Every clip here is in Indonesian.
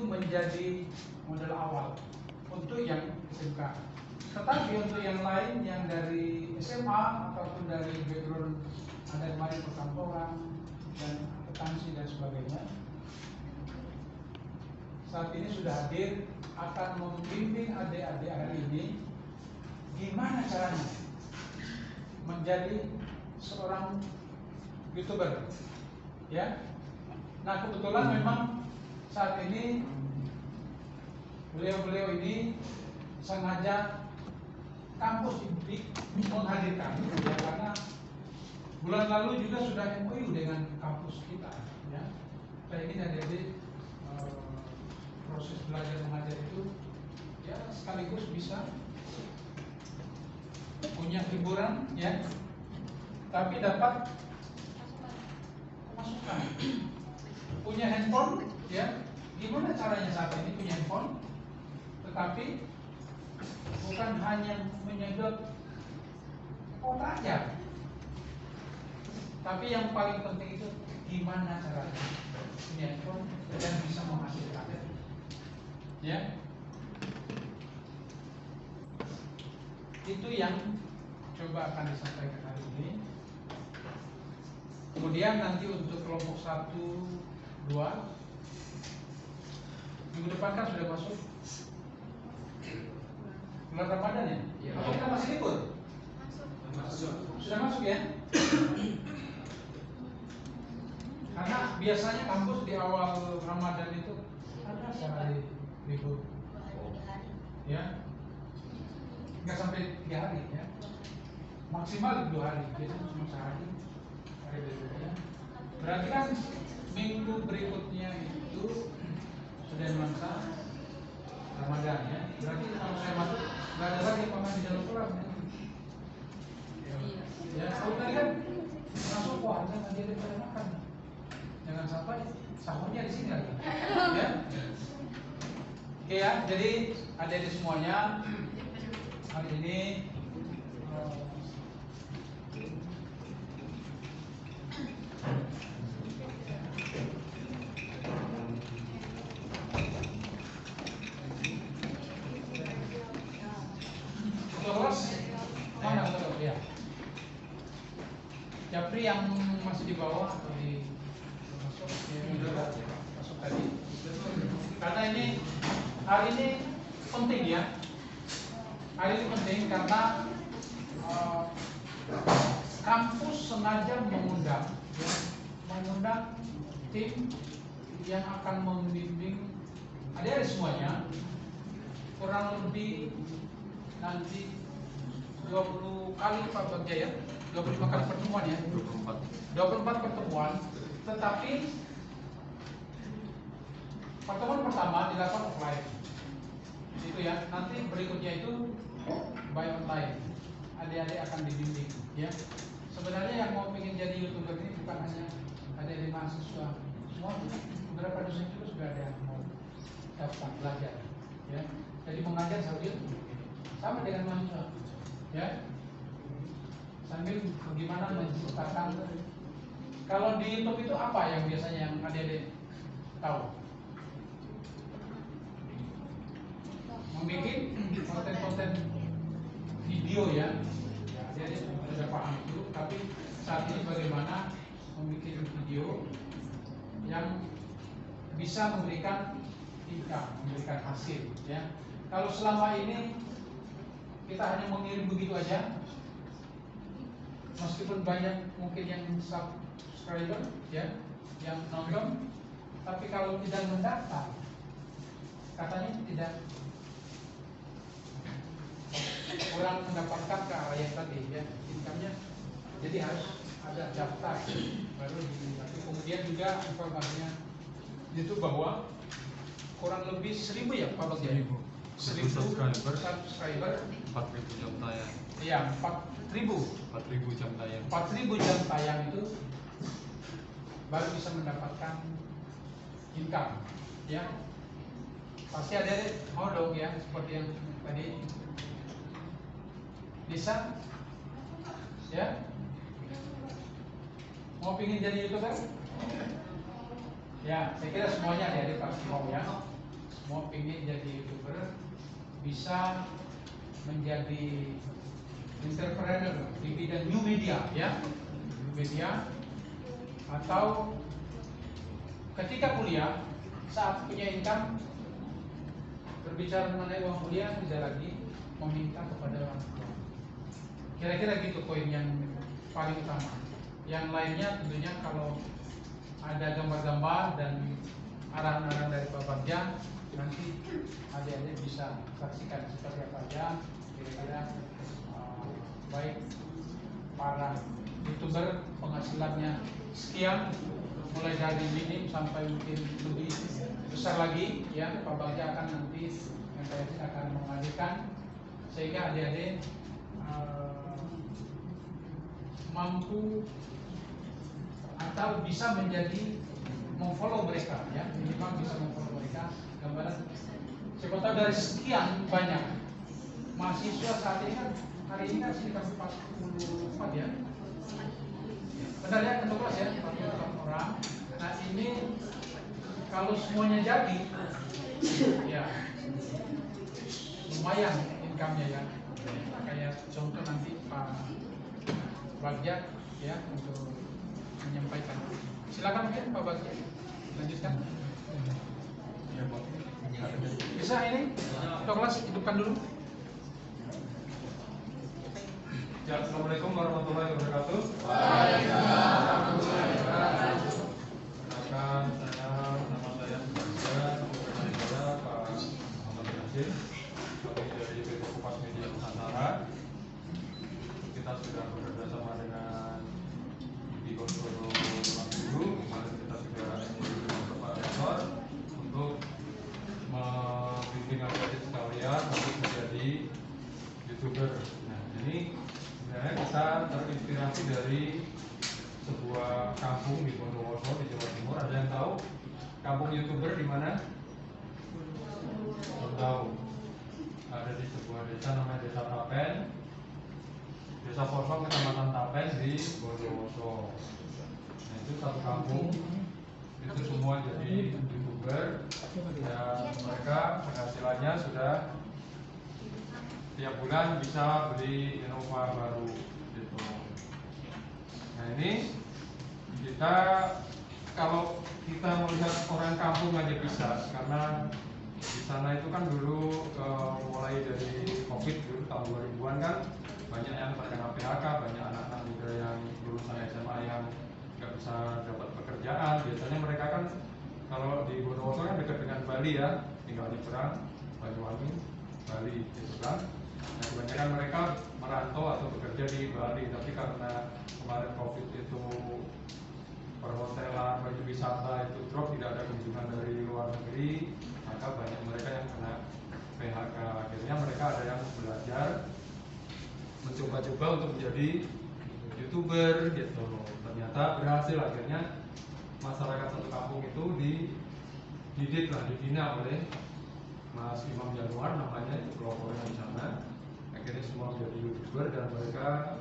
menjadi modal awal untuk yang SMK. Tetapi untuk yang lain yang dari SMA ataupun dari background ada kemarin perkantoran dan akuntansi dan sebagainya, saat ini sudah hadir akan membimbing adik-adik hari ini gimana caranya menjadi seorang YouTuber, ya. Nah kebetulan memang saat ini beliau-beliau ini sengaja kampus menghadirkan, ya, karena bulan lalu juga sudah MOU dengan kampus kita, ya. Saya ingin adik-adik proses belajar mengajar itu ya sekaligus bisa punya hiburan, ya, tapi dapat masukan. Punya handphone, ya, gimana caranya saat ini punya handphone, tetapi bukan hanya menyedot kota aja, tapi yang paling penting itu gimana caranya punya handphone dan bisa menghasilkan, ya. Itu yang coba akan disampaikan hari ini. Kemudian nanti untuk kelompok 1, 2 minggu depan kan sudah masuk bulan Ramadan, ya? Iya. Atau kita masih libur? Masuk. Sudah masuk, ya? Karena biasanya kampus di awal Ramadan itu ada sehari libur, ya, nggak sampai 3 hari, ya, maksimal 2 hari, biasanya cuma sehari hari berikutnya. Berarti kan minggu berikutnya itu sudah masa Ramadan, ya. Berarti kalau saya masuk nggak ada lagi makan di dalam kelas, ya. Ya, kalau tadi kan masuk, wah nanti ada pada makan, jangan sampai sahurnya di sini lagi, ya. Oke, ya, jadi adik-adik semuanya hari ini mana betul, ya. Japri yang masih di bawah atau di masuk, ya, masuk tadi. Karena ini hari ini penting, ya. Hari ini penting karena kampus sengaja mengundang, ya, tim yang akan membimbing adik-adik semuanya kurang lebih nanti 20 kali Pak Bagja, ya, 25 kali pertemuan, ya, 24 pertemuan. Tetapi pertemuan pertama dilakukan offline, itu, ya. Nanti berikutnya itu by online, adik-adik akan dibimbing, ya. Sebenarnya yang mau pengen jadi YouTuber ini bukan hanya adik-adik mahasiswa, semua, beberapa dosen juga sudah ada yang mau daftar belajar, ya. Jadi mengajar sambil sama dengan mahasiswa, ya, sambil bagaimana menciptakan. Kalau di YouTube itu apa yang biasanya yang adik-adik tahu? Membuat konten-konten video, ya. Jadi sudah paham itu, tapi saat ini bagaimana membuat video yang bisa memberikan income, memberikan hasil, ya. Kalau selama ini kita hanya mengirim begitu aja, meskipun banyak mungkin yang subscriber, ya, yang nonton, tapi kalau tidak mendaftar, katanya tidak, kurang mendapatkan ke arah yang tadi, ya, income-nya. Jadi harus ada daftar baru tapi kemudian juga informasinya itu bahwa kurang lebih 1000, ya Pak Bang, ya, 1000 subscriber, 4000 jam tayang. Iya, 4000 jam tayang. 4000 jam tayang itu baru bisa mendapatkan income, ya. Pasti ada mau dong, ya, seperti yang tadi. Bisa, ya, mau pingin jadi YouTuber, ya. Saya kira semuanya ya pasti mau, ya. semua pengen jadi YouTuber, bisa menjadi entrepreneur di bidang new media, ya, new media, atau ketika kuliah saat punya income berbicara mengenai uang kuliah tidak lagi meminta kepada orang tua. Kira-kira gitu poin yang paling utama. Yang lainnya tentunya kalau ada gambar-gambar dan arahan-arahan dari Pak Bagja, nanti adik-adik bisa saksikan seperti apa aja kira-kira baik para YouTuber penghasilannya sekian, mulai dari minim sampai mungkin lebih besar lagi, ya. Pak Bagja akan nanti MPS akan mengalihkan sehingga adik-adik mampu atau bisa menjadi memfollow mereka, ya, minimal bisa memfollow mereka. Gambaran siapa tahu dari sekian banyak mahasiswa saat ini kan, hari ini kan sekitar 44, ya, benar ya, ketua kelas ya, 44 orang. Nah ini kalau semuanya jadi, ya lumayan income-nya, ya. Kayak contoh nanti Pak Bagja, ya, untuk menyampaikan. Silakan mungkin Pak Bagja lanjutkan. Bisa ini ketua kelas hidupkan dulu. Ya, Assalamualaikum warahmatullahi wabarakatuh. Waalaikumsalam. Perkenalkan, nama saya Pak Muhammad Yasin. Kami dari PT Kompas Media Nusantara. Kita sudah bekerja sama dengan Diponegoro Guru. Kemarin kita sudah menjadi Pak Rektor untuk membimbing adik-adik sekalian untuk menjadi YouTuber. Nah, ini sebenarnya kita terinspirasi dari sebuah kampung di Bondowoso di Jawa Timur. Ada yang tahu kampung YouTuber di mana? Belum tahu. Ada di sebuah desa namanya Desa Tapen, Desa Porsong, Kecamatan Tapen di Bondowoso. Nah, itu satu kampung, itu semua jadi YouTuber dan mereka penghasilannya sudah tiap bulan bisa beli Innova baru gitu. Nah ini kita, kalau kita melihat orang kampung aja bisa, karena di sana itu kan dulu mulai dari COVID dulu tahun 2000-an kan banyak yang terkena PHK, banyak anak-anak muda yang lulusan SMA yang nggak bisa dapat pekerjaan. Biasanya mereka kan kalau di Bondowoso kan dekat dengan Bali, ya, tinggal di Perang, Banyuwangi, Bali gitu kan. Nah, kebanyakan mereka merantau atau bekerja di Bali, tapi karena kemarin COVID itu perhotelan, baju wisata itu drop, tidak ada kunjungan dari luar negeri, maka banyak mereka yang kena PHK. Akhirnya mereka ada yang belajar, mencoba-coba untuk menjadi YouTuber gitu. Ternyata berhasil, akhirnya masyarakat satu kampung itu dididik lah, dibina oleh Mas Imam Januar namanya, itu pelopornya di sana. Akhirnya semua menjadi YouTuber dan mereka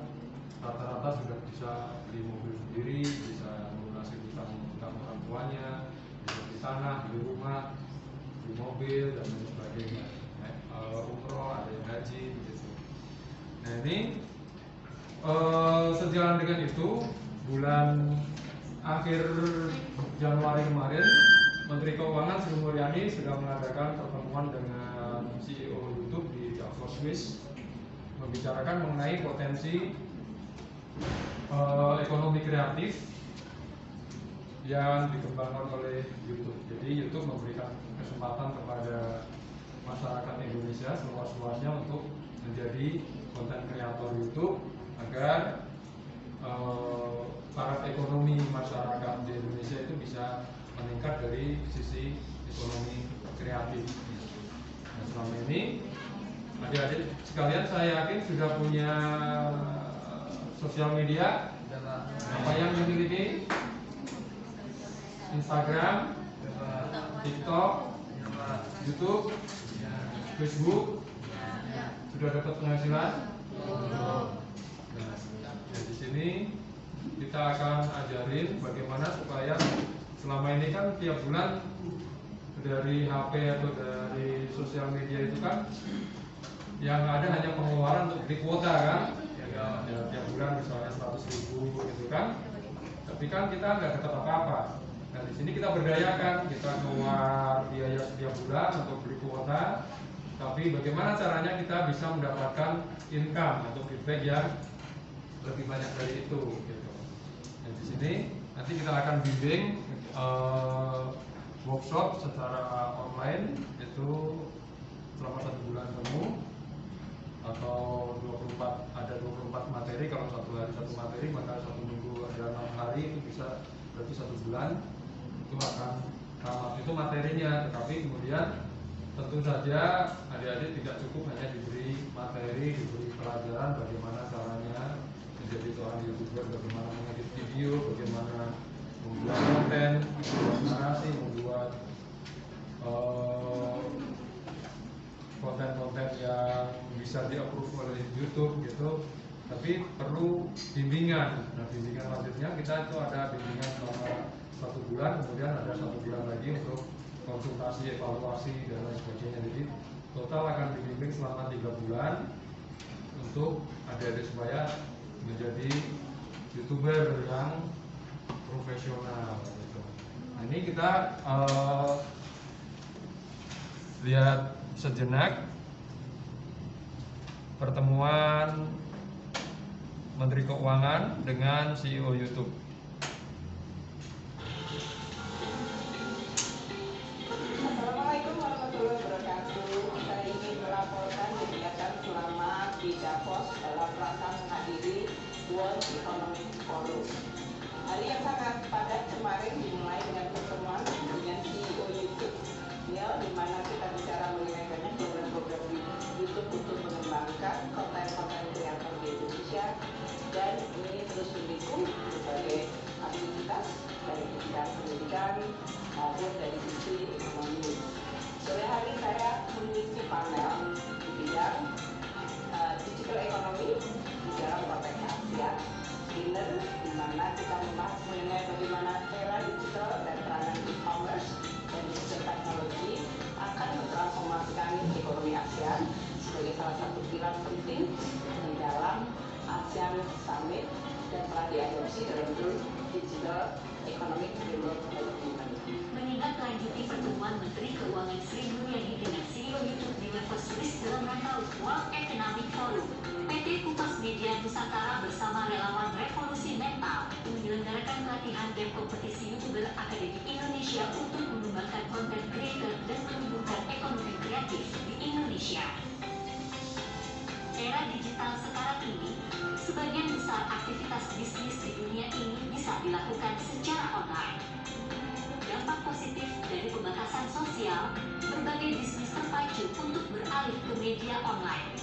rata-rata sudah bisa beli mobil sendiri, bisa melunasi utang orang tuanya, bisa beli tanah, beli rumah, beli mobil dan lain sebagainya. Umroh, ada yang haji gitu. Nah ini sejalan dengan itu, bulan akhir Januari kemarin Menteri Keuangan Sri Mulyani sudah mengadakan pertemuan dengan CEO YouTube di Davos, Swiss, membicarakan mengenai potensi ekonomi kreatif yang dikembangkan oleh YouTube. Jadi YouTube memberikan kesempatan kepada masyarakat Indonesia seluas-luasnya untuk menjadi konten kreator YouTube agar taraf ekonomi masyarakat di Indonesia itu bisa meningkat dari sisi ekonomi kreatif. Nah, selama ini adik-adik sekalian saya yakin sudah punya sosial media. Apa yang dimiliki? Instagram, TikTok, YouTube, Facebook. Sudah dapat penghasilan? Nah, di sini kita akan ajarin bagaimana supaya selama ini kan tiap bulan dari HP atau dari sosial media itu kan yang ada hanya pengeluaran untuk beli kuota kan, ya, tiap bulan misalnya 100.000 gitu kan. Tapi kan kita nggak dapat apa-apa. Nah di sini kita berdayakan, kita keluar biaya setiap bulan untuk beli kuota. Tapi bagaimana caranya kita bisa mendapatkan income atau feedback yang lebih banyak dari itu gitu. Dan di sini nanti kita akan bimbing workshop secara online itu selama 1 bulan penuh atau 24 materi. Kalau 1 hari 1 materi, maka 1 minggu ada 6 hari, itu bisa berarti 1 bulan itu akan tamat itu materinya. Tetapi kemudian tentu saja adik-adik tidak cukup hanya diberi materi, diberi pelajaran bagaimana caranya menjadi seorang YouTuber, bagaimana mengedit video, bagaimana membuat konten, membuat narasi, membuat konten-konten yang bisa di-approve oleh YouTube gitu. Tapi perlu bimbingan. Nah, bimbingan selanjutnya kita itu ada bimbingan selama 1 bulan, kemudian ada 1 bulan lagi untuk konsultasi, evaluasi dan lain sebagainya. Jadi total akan dibimbing selama 3 bulan untuk adik-adik supaya menjadi YouTuber yang profesional gitu. Nah, ini kita lihat sejenak pertemuan Menteri Keuangan dengan CEO YouTube. Assalamualaikum warahmatullahi wabarakatuh. Saya ingin melaporkan kegiatan selama di Davos dalam rangka menghadiri World Economic Forum. Hari yang sangat padat kemarin dimulai dengan pertemuan dengan CEO YouTube, ya, di mana kita bicara mengenai banyak program-program YouTube untuk mengembangkan konten-konten kreator di Indonesia, dan ini terus mendukung berbagai aktivitas dari bidang pendidikan maupun dari sisi ekonomi. Sore hari saya mengisi panel di bidang digital economy di dalam konteks Asia, dinner di mana kita membahas mengenai bagaimana era digital dan peranan e-commerce dan digital teknologi akan mentransformasikan ekonomi ASEAN sebagai salah satu pilar penting di dalam ASEAN Summit dan telah diadopsi dalam Digital Economic Framework Agreement. Menindaklanjuti pertemuan Menteri Keuangan Sri Mulyani dengan CEO YouTube di level Swiss dalam rangka World Economic Forum, PT Kupas Media Nusantara bersama relawan Revolusi Mental menyelenggarakan pelatihan dan kompetisi YouTuber Akademi Indonesia untuk mengembangkan konten creator dan menumbuhkan ekonomi kreatif di Indonesia. Era digital sekarang ini, sebagian besar aktivitas bisnis di dunia ini bisa dilakukan secara online. Dampak positif dari pembatasan sosial, berbagai bisnis terpacu untuk beralih ke media online.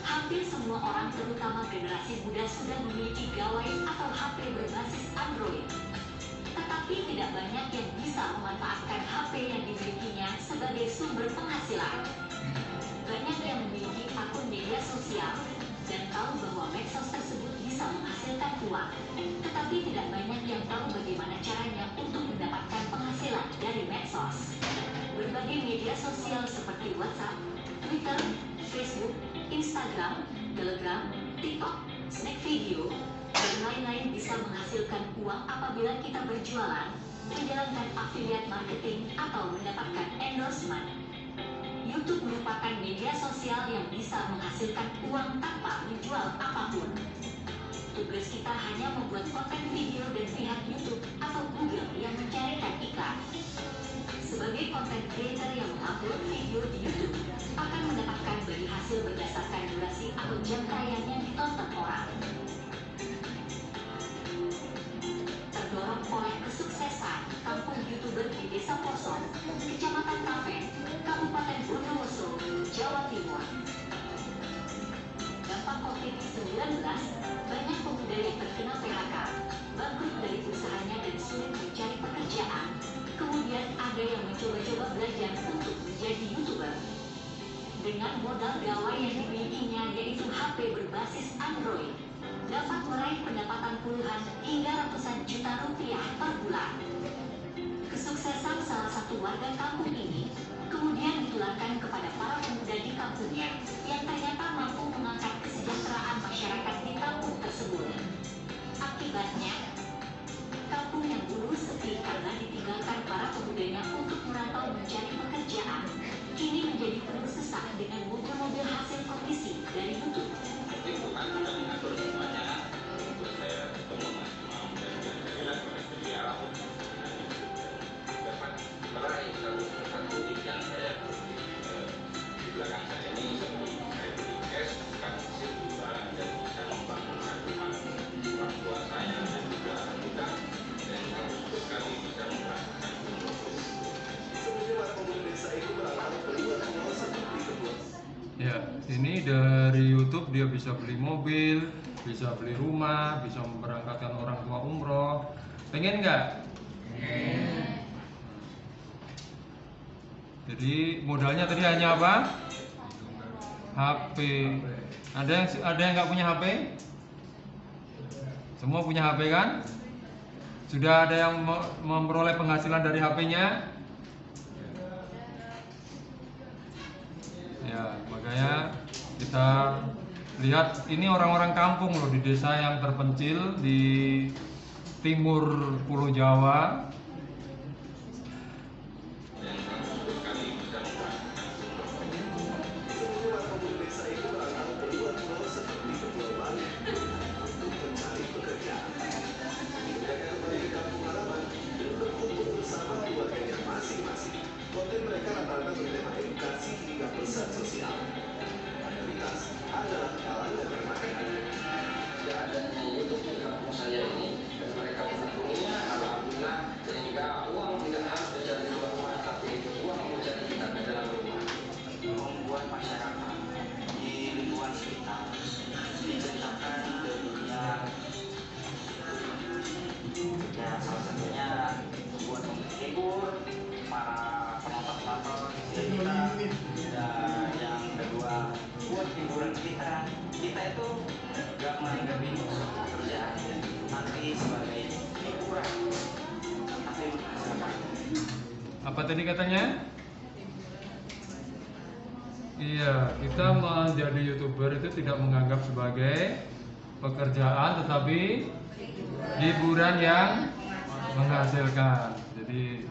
Hampir semua orang, terutama generasi muda, sudah memiliki gawai atau HP berbasis Android. Tetapi tidak banyak yang bisa memanfaatkan HP yang dimilikinya sebagai sumber penghasilan. Banyak yang memiliki akun media sosial dan tahu bahwa medsos tersebut bisa menghasilkan uang, tetapi tidak banyak yang tahu bagaimana caranya untuk mendapatkan penghasilan dari medsos. Berbagai media sosial seperti WhatsApp, Twitter, Facebook, Instagram, Telegram, TikTok, Snack Video, dan lain-lain bisa menghasilkan uang apabila kita berjualan, menjalankan affiliate marketing, atau mendapatkan endorsement. YouTube merupakan media sosial yang bisa menghasilkan uang tanpa menjual apapun. Tugas kita hanya membuat konten video dan pihak YouTube atau Google yang mencarikan iklan. Sebagai konten creator yang mengupload video di YouTube akan mendapatkan bagi hasil berdasarkan durasi atau jam tayang yang ditonton orang. Terdorong oleh kesuksesan kampung YouTuber di Desa Posong, Kecamatan Klaten, Kabupaten Bondowoso, Jawa Timur. Dampak COVID-19, banyak pemuda yang terkena PHK, bangkrut dari usahanya dan sulit mencari pekerjaan. Kemudian ada yang mencoba-coba belajar untuk menjadi YouTuber. Dengan modal gawai yang dimilikinya, yaitu HP berbasis Android, dapat meraih pendapatan puluhan hingga ratusan juta rupiah per bulan. Kesuksesan salah satu warga kampung ini kemudian ditularkan kepada para pemuda di kampungnya yang ternyata mampu mengangkat kesejahteraan masyarakat di kampung tersebut. Akibatnya, kampung yang dulu sepi karena ditinggalkan para pemudanya untuk merantau mencari pekerjaan, kini menjadi penuh sesak dengan mobil-mobil hasil kompetisi dari YouTube. Tapi bukan kita mengatur semuanya. Untuk saya ketemu Mas Imam dan saya bersedia dapat meraih satu titik yang saya di belakang saya ini sebelum saya beli cash bukan hasil jualan dan bisa membangunkan rumah orang tua saya dan juga kita dan harus sekali bisa merasakan Ya, ini dari YouTube dia bisa beli mobil, bisa beli rumah, bisa memberangkatkan orang tua umroh. Pengen nggak? Jadi modalnya tadi hanya apa? HP. Ada yang nggak punya HP? Semua punya HP kan? Sudah ada yang memperoleh penghasilan dari HP-nya? Ya, makanya kita lihat ini orang-orang kampung loh di desa yang terpencil di timur Pulau Jawa. Konten mereka rata-rata bertema edukasi hingga pesan sosial. Mayoritas adalah kalangan remaja. tidak adanya YouTube di kampung saya ini dan mereka mendukungnya alhamdulillah sehingga uang tidak harus mencari di luar rumah tapi uang mencari kita ke dalam rumah membuat masyarakat di lingkungan sekitar diceritakan ke dunia ya salah satunya buat menghibur para penonton-penonton kita dan yang kedua buat hiburan kita itu gak menanggapi pekerjaan nanti sebagai hiburan tapi menghasilkan. Apa tadi katanya? Iya, kita menjadi YouTuber itu tidak menganggap sebagai pekerjaan tetapi hiburan yang menghasilkan. Jadi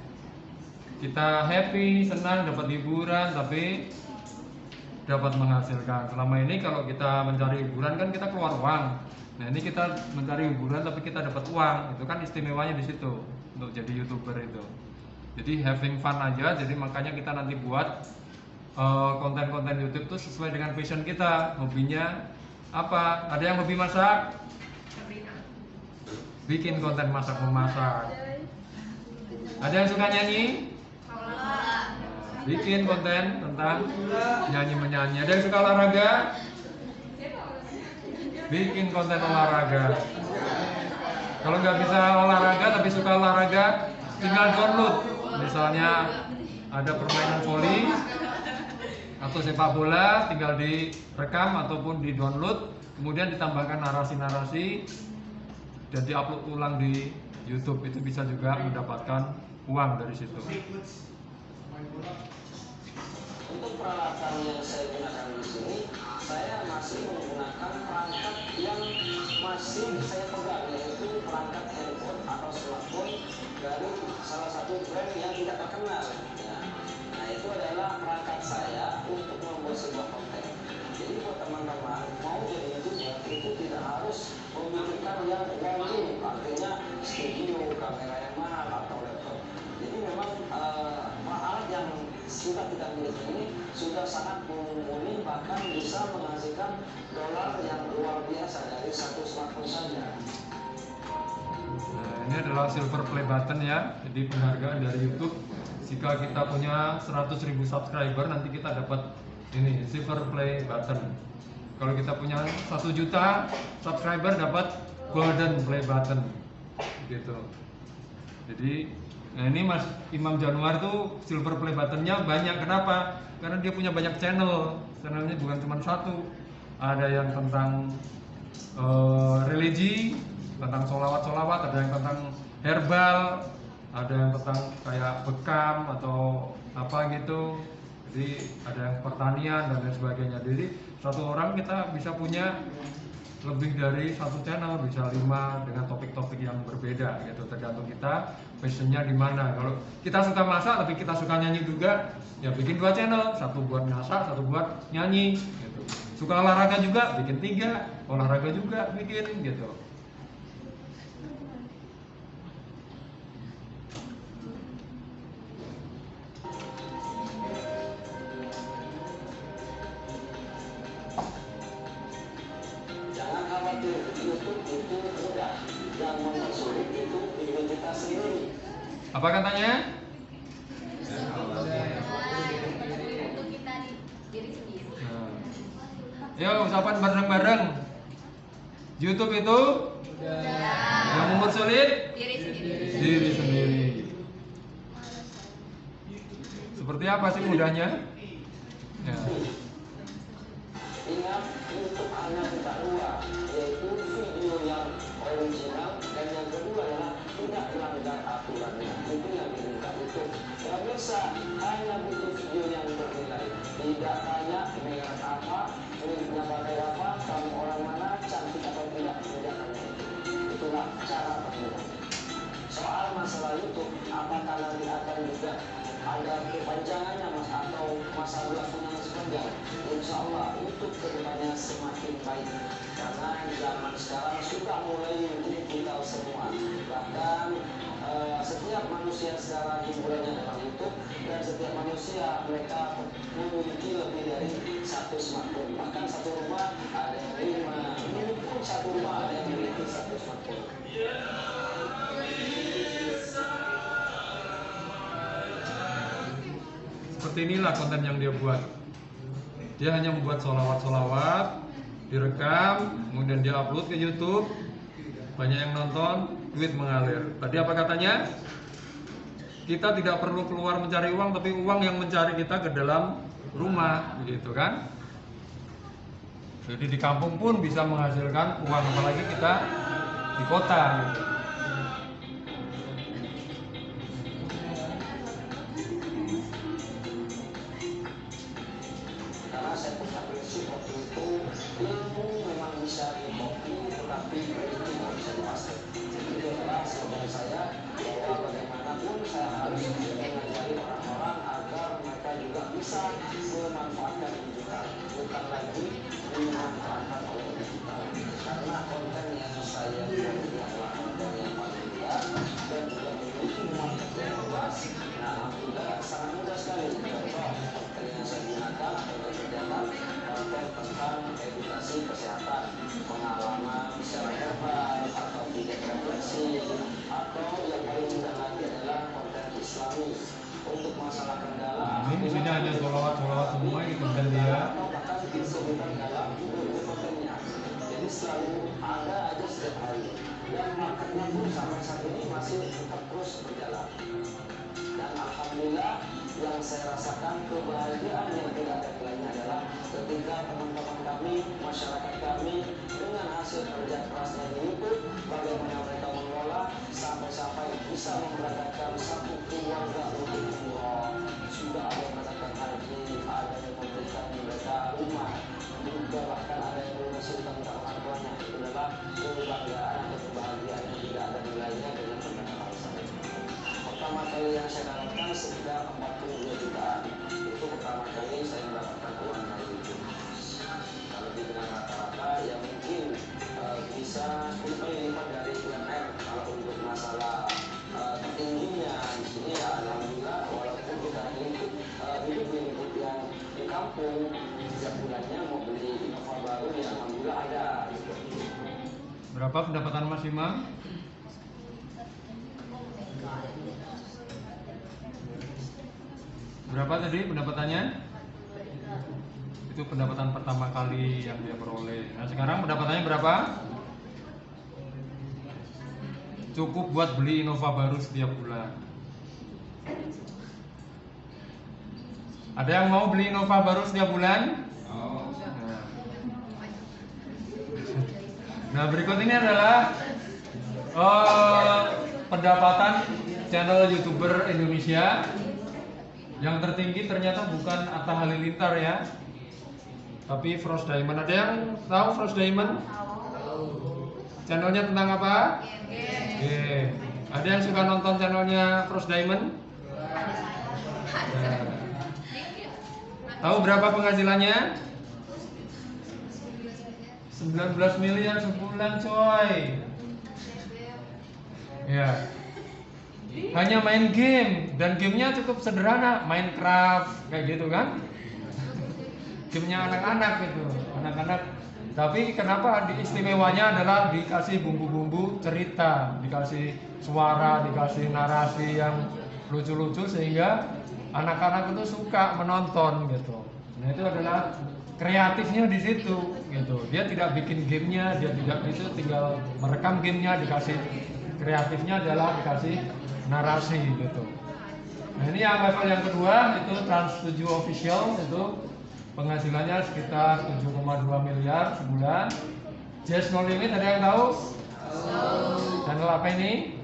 kita happy, senang dapat hiburan tapi dapat menghasilkan. Selama ini kalau kita mencari hiburan kan kita keluar uang. Nah, ini kita mencari hiburan tapi kita dapat uang. Itu kan istimewanya di situ untuk jadi YouTuber itu. Jadi having fun aja. Jadi makanya kita nanti buat konten-konten YouTube tuh sesuai dengan passion kita. Hobinya apa? Ada yang hobi masak? Bikin konten masak memasak. Ada yang suka nyanyi? Bikin konten tentang nyanyi menyanyi. Ada yang suka olahraga? Bikin konten olahraga. Kalau nggak bisa olahraga tapi suka olahraga, tinggal download. Misalnya ada permainan voli atau sepak bola, tinggal direkam ataupun di download, kemudian ditambahkan narasi-narasi dan diupload ulang di YouTube. Itu bisa juga mendapatkan uang dari situ. Untuk peralatan yang saya gunakan di sini, saya masih menggunakan perangkat yang masih saya pegang, yaitu perangkat handphone atau smartphone dari salah satu brand yang tidak terkenal. Ya. Nah, itu adalah perangkat saya untuk membuat sebuah konten. Jadi buat teman-teman mau jadi YouTuber itu tidak harus membutuhkan yang branding, artinya studio, kamera yang mahal atau laptop. Jadi memang alat yang sudah kita miliki ini sudah sangat mumpuni, bahkan bisa menghasilkan dolar yang luar biasa dari satu smartphone saja. Nah, ini adalah silver play button ya. Jadi penghargaan dari YouTube. Jika kita punya 100.000 subscriber, nanti kita dapat ini silver play button. Kalau kita punya 1 juta subscriber, dapat golden play button. Gitu. Jadi, nah ini Mas Imam Januar tuh silver play buttonnya banyak. Kenapa? Karena dia punya banyak channel. Channelnya bukan cuma satu. Ada yang tentang religi, tentang solawat-solawat, ada yang tentang herbal, ada yang tentang kayak bekam atau apa gitu, jadi ada yang pertanian dan lain sebagainya. Jadi satu orang kita bisa punya lebih dari satu channel, bisa 5 dengan topik-topik yang berbeda gitu, tergantung kita passionnya di mana. Kalau kita suka masak tapi kita suka nyanyi juga, ya bikin 2 channel, satu buat masak, satu buat nyanyi gitu. Suka olahraga juga, bikin 3, olahraga juga bikin gitu. Jangan khawatir, YouTube itu mudah. Yang mempersulit itu diri kita sendiri. Apa katanya? Untuk kita diri sendiri. Yuk ucapan bareng-bareng. YouTube itu yang mempersulit Diri sendiri. diri sendiri. Seperti apa sih mudahnya? Ya. Ingat, YouTube hanya buka 2, yaitu video yang original dan yang kedua adalah tidak melanggar aturannya. Itu yang diminta YouTube. Yang bisa hanya butuh video yang bernilai. Tidak tanya merek apa, miliknya pakai apa, kamu orang mana, cantik atau tidak tanya itu. Itulah cara penggunaan. Soal masalah YouTube, apakah nanti akan juga ada kepanjangannya mas atau masa berlakunya sepanjang? Insya Allah YouTube kedepannya semakin baik karena zaman sekarang sudah mulai digital semua. Bahkan setiap manusia sekarang hiburannya dalam YouTube dan setiap manusia mereka memiliki lebih dari 1 smartphone. Bahkan satu rumah ada yang 5, pun satu rumah ada yang memiliki 1 smartphone. Seperti inilah konten yang dia buat. Dia hanya membuat solawat-solawat, direkam, kemudian dia upload ke YouTube, banyak yang nonton, duit mengalir. Tadi apa katanya? Kita tidak perlu keluar mencari uang, tapi uang yang mencari kita ke dalam rumah, begitu kan? Jadi di kampung pun bisa menghasilkan uang, apalagi kita di kota. Gitu. Karena saya punya prinsip waktu itu, ilmu memang bisa dikopi, tetapi itu tidak bisa dipasang. Itu adalah slogan saya, bahwa bagaimanapun saya harus mengajari orang-orang agar mereka juga bisa memanfaatkan digital, bukan lagi dimanfaatkan oleh digital. Karena konten yang saya buat adalah konten yang paling mudah dan juga memiliki market yang luas. Nah, alhamdulillah sangat mudah sekali. Contoh konten yang saya gunakan adalah kegiatan konten tentang edukasi kesehatan, pengalaman secara herbal atau tidak refleksi, atau yang paling mudah lagi adalah konten Islami untuk masalah kendala. Ini di sini hanya solawat-solawat semua ini konten dia. Atau bahkan disebutkan dalam kontennya. Jadi selalu ada aja setiap hari. Dan marketnya pun sampai saat ini masih tetap terus berjalan. Dan alhamdulillah yang saya rasakan kebahagiaan yang tidak ada nilainya adalah ketika teman-teman kami, masyarakat kami dengan hasil kerja kerasnya di YouTube, bagaimana mereka mengelola sampai-sampai bisa memberangkatkan satu keluarga untuk umroh. Sudah ada yang mengadakan haji, ada yang memberikan mereka rumah, juga bahkan ada yang mengusir tentang orang tuanya. Itu adalah kebanggaan atau kebahagiaan yang tidak ada nilainya dengan pendapatan saya. Pertama kali yang saya dapatkan sekitar 42 jutaan. Itu pertama kali saya mendapatkan uang dari YouTube. Kalau dibilang rata-rata ya mungkin bisa 10 kali lipat dari UMR. Kalau untuk masalah tertingginya di sini ya alhamdulillah, walaupun kita hidup yang di kampung, setiap bulannya mau beli Innova baru ya alhamdulillah ada. Gitu. Berapa pendapatan Mas Imam? Berapa tadi pendapatannya? Itu pendapatan pertama kali yang dia peroleh. Nah sekarang pendapatannya berapa? Cukup buat beli Innova baru setiap bulan. Ada yang mau beli Innova baru setiap bulan? Nah berikut ini adalah pendapatan channel YouTuber Indonesia. Yang tertinggi ternyata bukan Atta Halilintar ya, tapi Frost Diamond. Ada yang tahu Frost Diamond? Channelnya tentang apa? Game. Ada yang suka nonton channelnya Frost Diamond? Nah. Tahu berapa penghasilannya? 19 miliar sebulan coy. Ya. Hanya main game, dan gamenya cukup sederhana, Minecraft kayak gitu kan. Gamenya anak-anak gitu, anak-anak. Tapi kenapa istimewanya adalah dikasih bumbu-bumbu cerita, dikasih suara, dikasih narasi yang lucu-lucu sehingga anak-anak itu suka menonton gitu. Nah itu adalah kreatifnya di situ gitu. Dia tidak bikin gamenya, dia tidak itu, tinggal merekam gamenya, dikasih kreatifnya adalah dikasih narasi gitu. Nah ini yang level yang kedua itu Trans 7 Official, itu penghasilannya sekitar 7,2 miliar sebulan. Jazz No Limit ada yang tahu? Channel apa ini?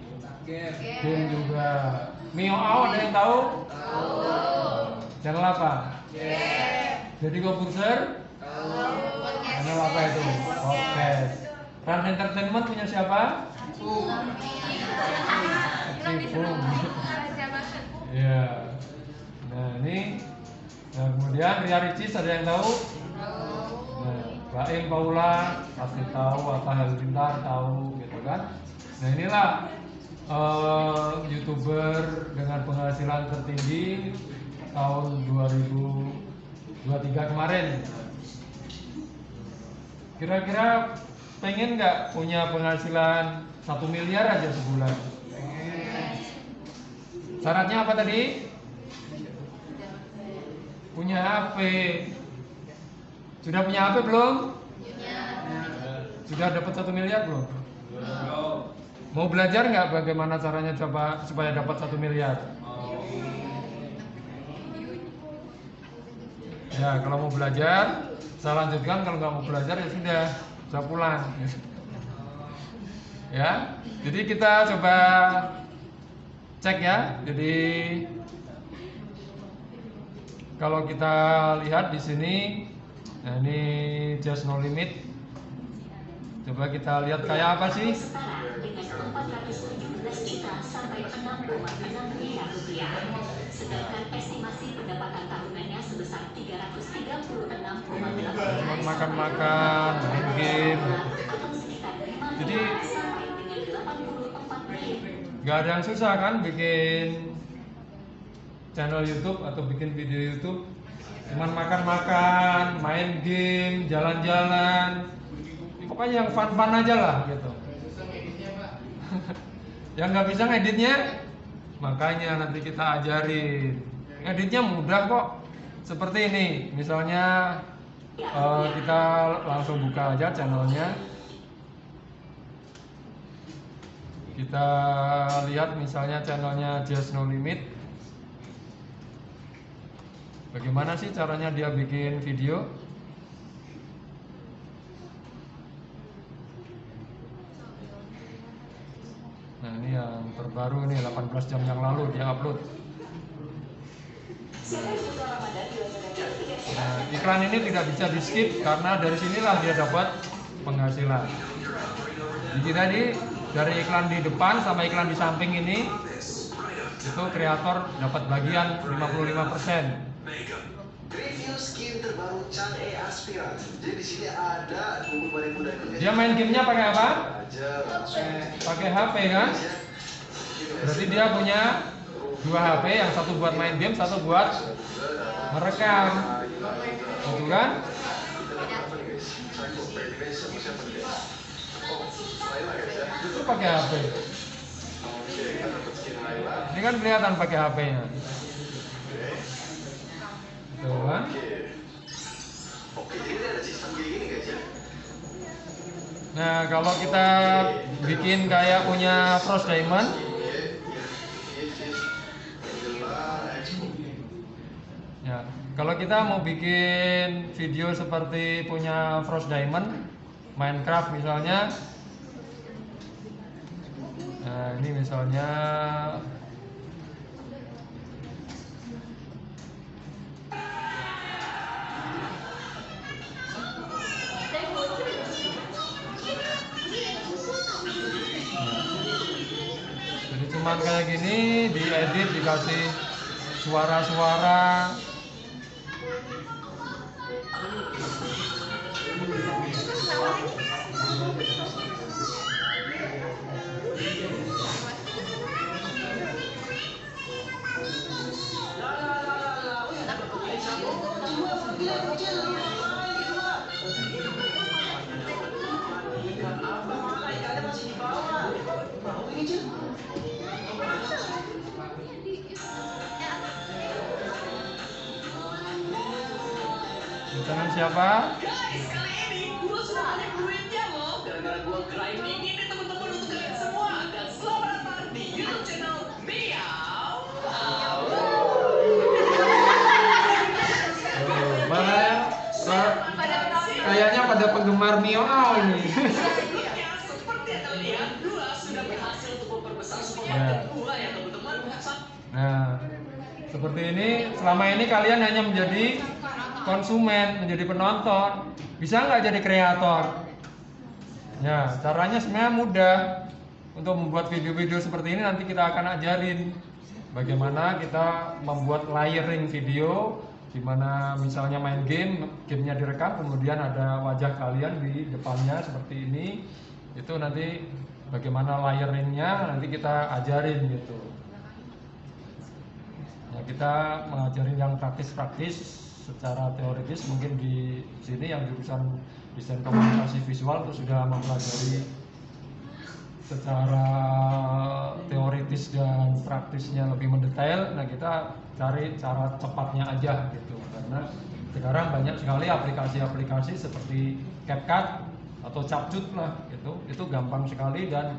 Game juga. Mio Ao ada yang tahu? Channel apa? Jadi Komposer? Channel apa itu? Podcast. Trans Entertainment punya siapa? Ya. Nah ini. Nah kemudian Ria Ricis ada yang tahu? Nah, Baim Paula pasti tahu, Atta Halilintar tahu gitu kan. Nah inilah YouTuber dengan penghasilan tertinggi tahun 2023 kemarin. Kira-kira pengen nggak punya penghasilan 1 miliar aja sebulan? Syaratnya apa tadi? Punya HP. Sudah punya HP belum? Sudah dapat 1 miliar belum? Mau belajar nggak bagaimana caranya coba supaya dapat 1 miliar? Ya kalau mau belajar saya lanjutkan, kalau nggak mau belajar ya sudah, saya pulang. Ya, jadi kita coba cek ya. Jadi kalau kita lihat di sini, nah ini Just No Limit. Coba kita lihat kayak apa sih? Dengan 417 juta sampai 6,6 miliar rupiah. Sedangkan estimasi pendapatan tahunannya sebesar 336,8 makan-makan, main game. Jadi nggak ada yang susah kan bikin channel YouTube atau bikin video YouTube. Cuman makan-makan, main game, jalan-jalan, pokoknya yang fun-fun aja lah gitu. Yang nggak bisa ngeditnya, makanya nanti kita ajarin. Ngeditnya mudah kok. Seperti ini, misalnya kita langsung buka aja channelnya. Kita lihat misalnya channelnya Just No Limit. Bagaimana sih caranya dia bikin video? Nah ini yang terbaru nih, 18 jam yang lalu dia upload. Nah, iklan ini tidak bisa di skip karena dari sinilah dia dapat penghasilan. Jadi tadi dari iklan di depan sama iklan di samping ini itu kreator dapat bagian 55%. Review skin terbaru Chang'e Aspirant. Jadi di sini ada bumbu bari muda Indonesia. Dia main gamenya pakai apa? Pakai HP kan? Berarti dia punya 2 HP, yang satu buat main game, satu buat merekam. Gitu kan? Itu pakai HP. Ini kan kelihatan pakai HP-nya. Tuh kan? Oke, jadi ada sistem kayak gini guys ya. Nah, kalau kita bikin kayak punya Frost Diamond, ya, kalau kita mau bikin video seperti punya Frost Diamond, Minecraft misalnya. Nah, ini misalnya kayak gini, diedit, dikasih suara-suara. Dengan siapa? Guys, kali ini gue sudah banyak duitnya loh. Gara-gara gue grinding ini teman-teman untuk kalian semua. Dan selamat datang di YouTube channel Miau. Mana ya? Kayaknya pada penggemar Miao ini. Ya, seperti yang kalian lihat, gue sudah berhasil untuk memperbesar supermarket gue ya teman-teman. Nah, seperti ini. Selama ini kalian hanya menjadi konsumen, menjadi penonton, bisa nggak jadi kreator? Ya, caranya sebenarnya mudah. Untuk membuat video-video seperti ini nanti kita akan ajarin bagaimana kita membuat layering video, di mana misalnya main game, gamenya direkam, kemudian ada wajah kalian di depannya seperti ini. Itu nanti bagaimana layeringnya nanti kita ajarin gitu. Ya, kita mengajarin yang praktis-praktis. Secara teoritis mungkin di sini yang jurusan desain komunikasi visual itu sudah mempelajari secara teoritis dan praktisnya lebih mendetail. Nah, kita cari cara cepatnya aja gitu, karena sekarang banyak sekali aplikasi-aplikasi seperti CapCut atau Capcut lah, itu gampang sekali dan